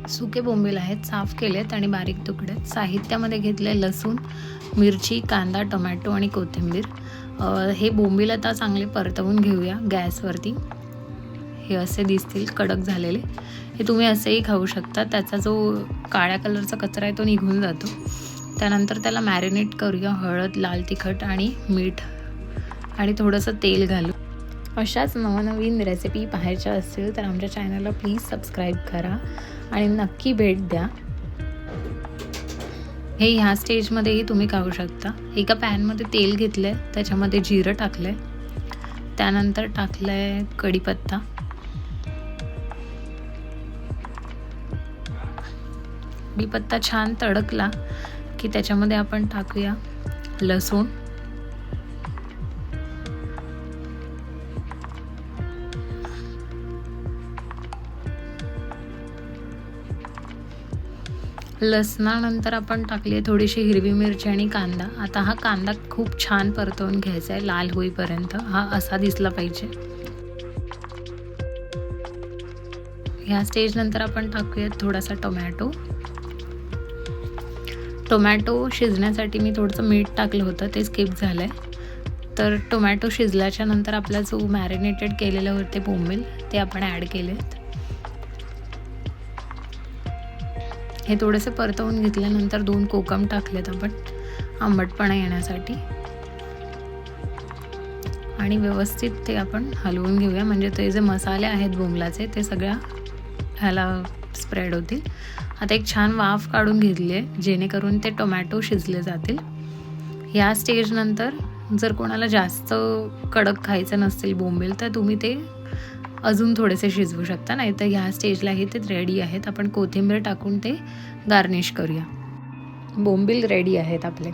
सुके बोंबील आहेत, साफ केलेत आणि बारीक तुकडे. साहित्यामध्ये घेतले लसूण, मिरची, कांदा, टोमॅटो आणि कोथिंबीर. हे बोंबील आता चांगले परतवून घेऊया गॅसवरती. हे असे दिसतील कडक झालेले. हे तुम्ही असेही खाऊ शकता. त्याचा जो काळ्या कलरचा कचरा आहे तो निघून जातो. त्यानंतर त्याला मॅरिनेट करूया. हळद, लाल तिखट आणि मीठ आणि थोडंसं तेल घालू. अशाच नवनवीन रेसिपी पाहायच्या असतील तर आमच्या चॅनलला प्लीज सबस्क्राईब करा आणि नक्की भेट द्या. हे ह्या स्टेजमध्येही तुम्ही खाऊ शकता. एका पॅनमध्ये तेल घेतलं आहे, त्याच्यामध्ये जिरं टाकलं आहे, त्यानंतर टाकलं आहे कढीपत्ता, कढीपत्ता छान तडकला की त्याच्यामध्ये आपण टाकूया लसूण, लसणानंतर आपण टाकली थोडीशी हिरवी मिरची आणि कांदा. आता हा कांदा खूप छान परतवून घ्यायचा आहे, लाल होईपर्यंत. हा असा दिसला पाहिजे. ह्या स्टेज नंतर आपण टाकूयात थोडासा टोमॅटो शिजण्यासाठी मी थोडंसं मीठ टाकलं होतं, ते स्किप झालं आहे. तर टोमॅटो शिजल्याच्या नंतर आपला जो मॅरिनेटेड केलेलं होते बोंबील ते आपण ॲड केलेत. हे थोडेसे परतवून घेतल्यानंतर 2 कोकम टाकलेत आपण आंबटपणा येण्यासाठी आणि व्यवस्थित ते आपण हलवून घेऊया. म्हणजे ते जे मसाले आहेत बोंबलाचे ते सगळ्या ह्याला स्प्रेड होतील. आता एक छान वाफ काढून घेतली आहे जेणेकरून ते टोमॅटो शिजले जातील. ह्या स्टेजनंतर जर कोणाला जास्त कडक खायचं नसतील बोंबील तर तुम्ही ते अजून थोडेसे शिजवू शकता. नाही तर ह्या स्टेजलाही ते रेडी आहेत. आपण कोथिंबीर टाकून ते गार्निश करूया. बोंबील रेडी आहेत आपले.